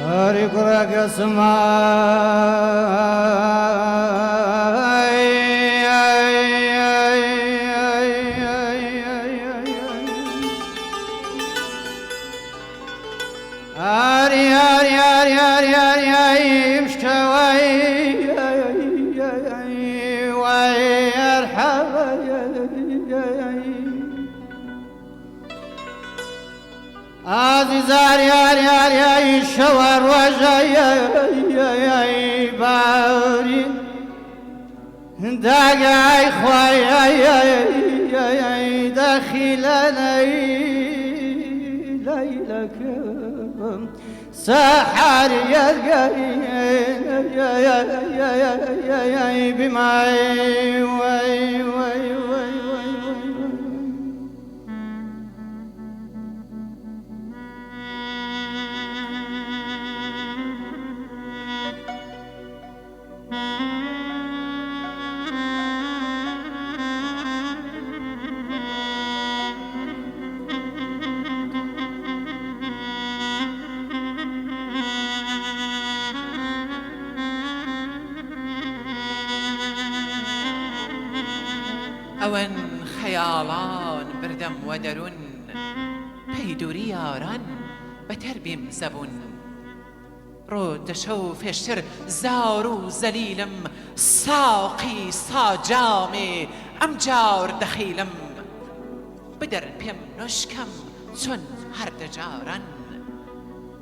أريقرك عزيزار يا الشوار وجاي باري داقاي خواي داخلنا ليلك سحر يا بماي واي واي واي ئەوەن خەیاڵان بردەم وە دەروون پەیدووری یاران بەتەر بیم زەبوون ڕۆ دەشە و فێشتر زار و زەلیلم ساقی ساجامێ ئەم جار دەخیلم بدەر پێم نۆشکەم چۆن هەردە جاران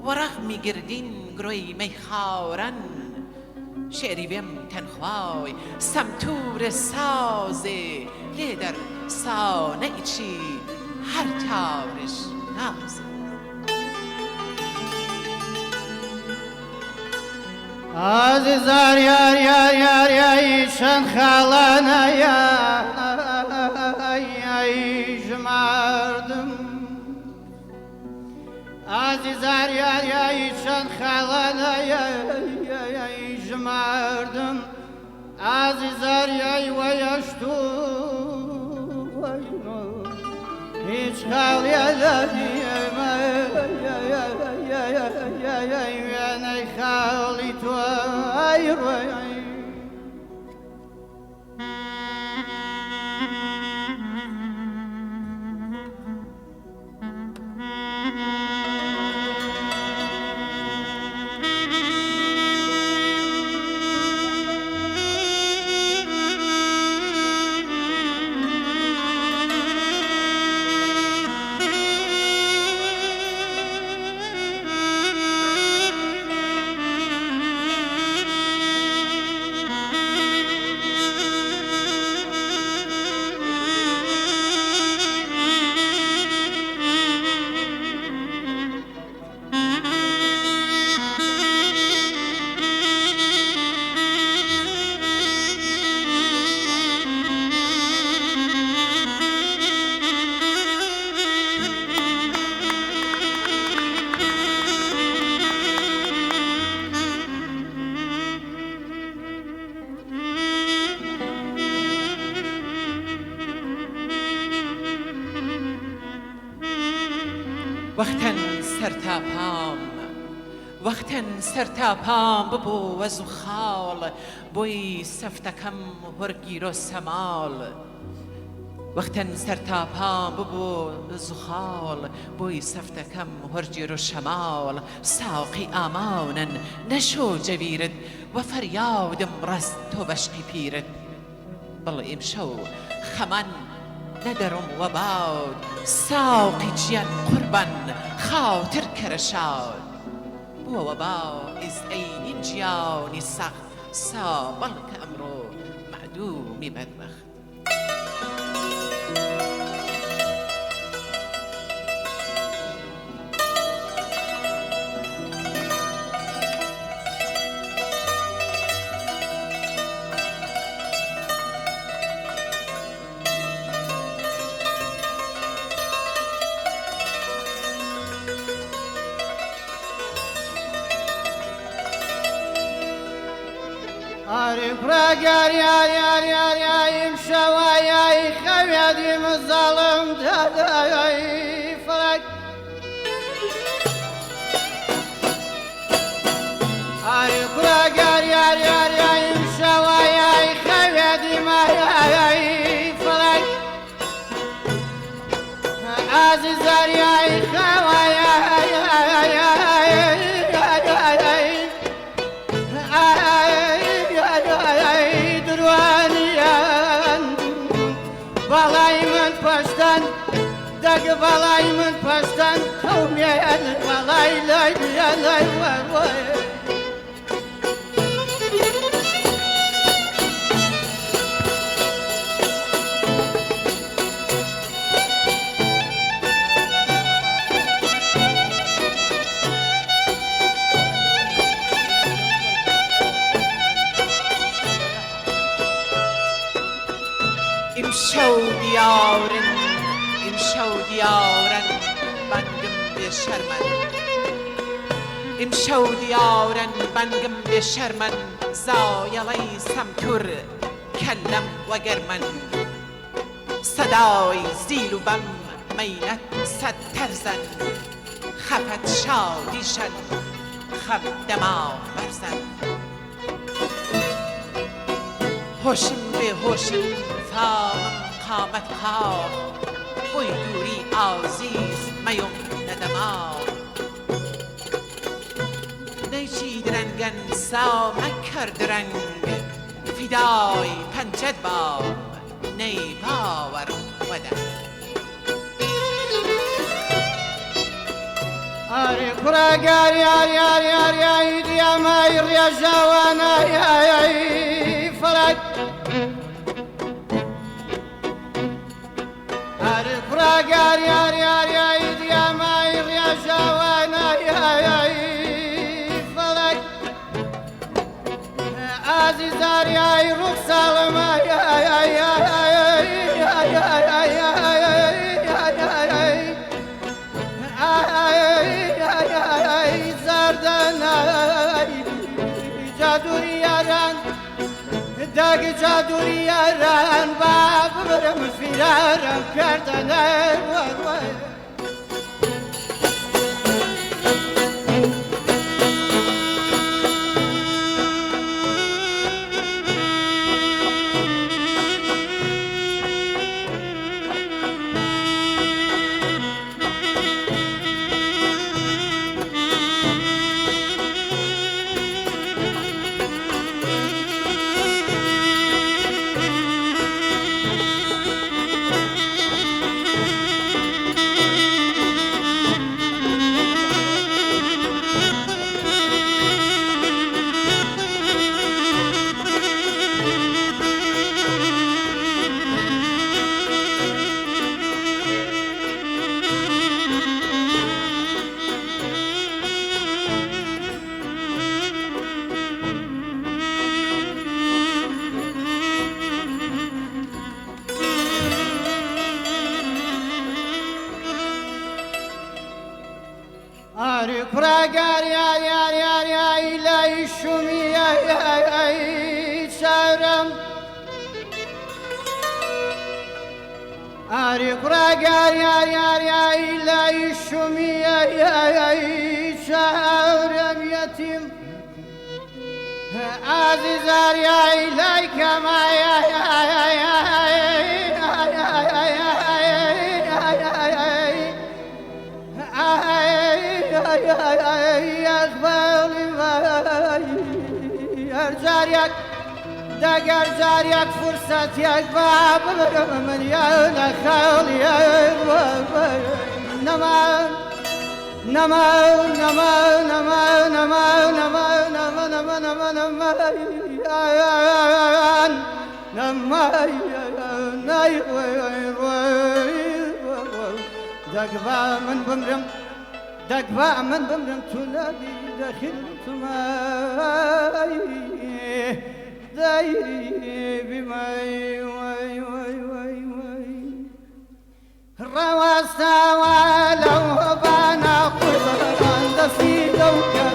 وەڕەغمی گردین گرۆی مەیخاوران شعری بێم تەنخوای سەمتورە سازێ لێ دەر سانەی چی هەر تاورش نازێ عزيزار يا شن خالنا يا جماردم عزيزار يا شن خالنا يا جماردم عزيزار يا ويشتو هيج خال يا أنا خالي تواير وەختەن سەرتاپام ببوو وە زوخاڵ بۆی سەفتەکەم وەرگیر و سەماڵ وەختەن سەرتاپام ببوو زوخاڵ بۆی سەفتەکەم وەرگیر و شەماڵ ساقی ئاماونن نەشۆ جەویرت وە فەریادم ڕەست تۆ بەشقی پیرت بەڵێ ئیمشەو خەمان نەدەڕم وە باود ساقی گیان قوربان خاوتر کەرەشاد بووە باعز ئەی گیانی سەخت سا بەڵکە ئەمڕۆ معدوومی بەدبەخت عارف يا يمشى ويا خويا مظلم فرق عزيزار يا خوايا دروانيان بالاي من پشتن دق بالاي من پشتن توميان بالاي لاي لاي واي امشو دیارن بنگم به شرمن امشو دیارن بنگم به شرمن زایلی سمتور کلم و گرمن صدای زیل و بم مینت صد ترزن خفت شادیشن خم دماغ برزن هوشم به هوشم فامم قامت خواه بوی دوری عزیز میم ندماغ نیچی درنگن سا مکرد رنگ فدای پنجد با نی باور ودن آری کراگار یار دیامای ریاجوانا یای فرق آری کراگار یار دیامای ریاجوانا یای فرق عزیزار یای روح سالما یای جادوریاران داگ جادوریاران باب برم فرارم کردن آری کراگار یار لای شومی شارم آری کراگار یار لای شومی شارم یتیم عزیزار لای کمای جاریک دگر جاریک فرصت یک باب من یا نخالی نمان نمان نمان نمان نمان نمان نمان نمان نمان دقبا من بمرم دقبا من بمرم تنادي داخل تماي دايري بماي واي واي واي واي رواستا ولو بانا قربان دسي دوكا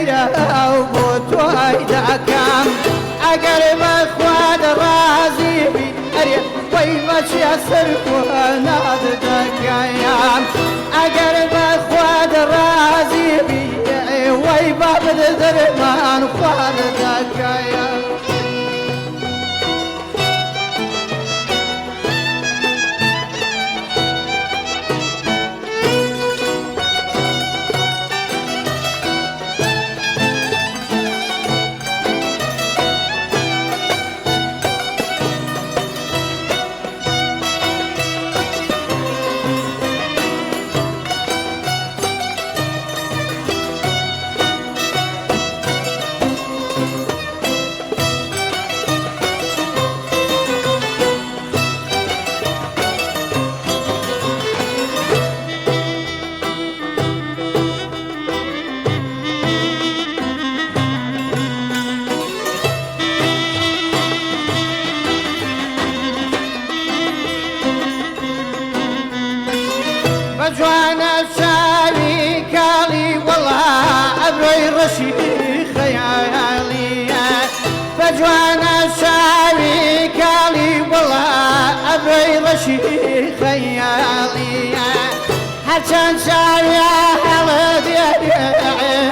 تجيبيا وبوتوي داكام أقرب أخواد رازي بي أريا ويمشي أسرق وناد دكايام أقرب أخواد رازي بي ويباب درمان خواد دكايام بجوانا شاري كالي والله أبري رشي خيالي بجوانا شاري كالي والله أبري رشي خيالي هرشان شاري هلا ديالي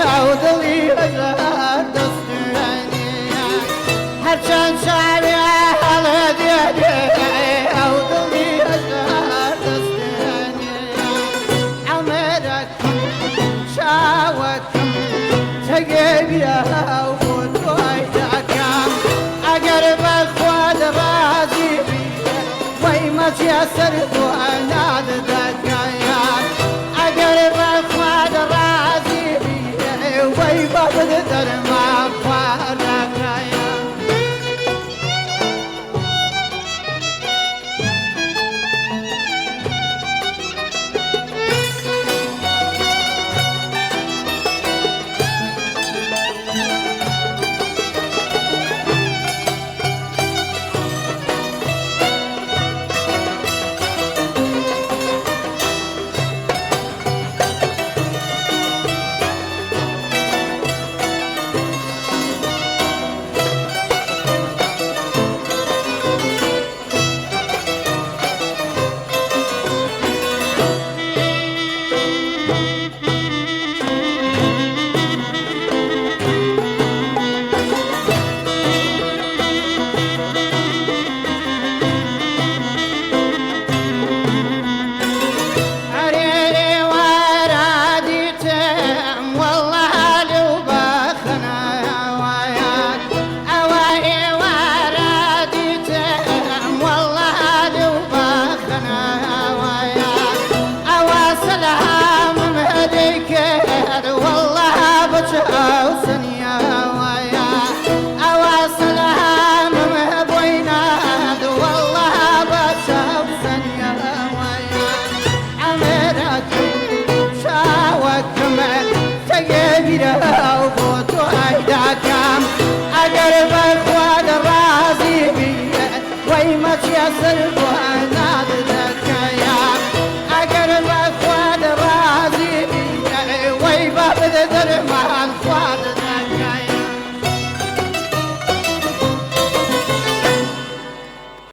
عودلي أزهر دستاني هرشان شاري هلا ديالي عودلي أزهر دستاني عمركم شاوكم تجيبيا وبوتوي داكام أقرب أخواد رازي بيا ويمشي أسرق وناد دكايام أقرب أخواد رازي بيا ويباب درمان خواد دكايام والله بجاو سني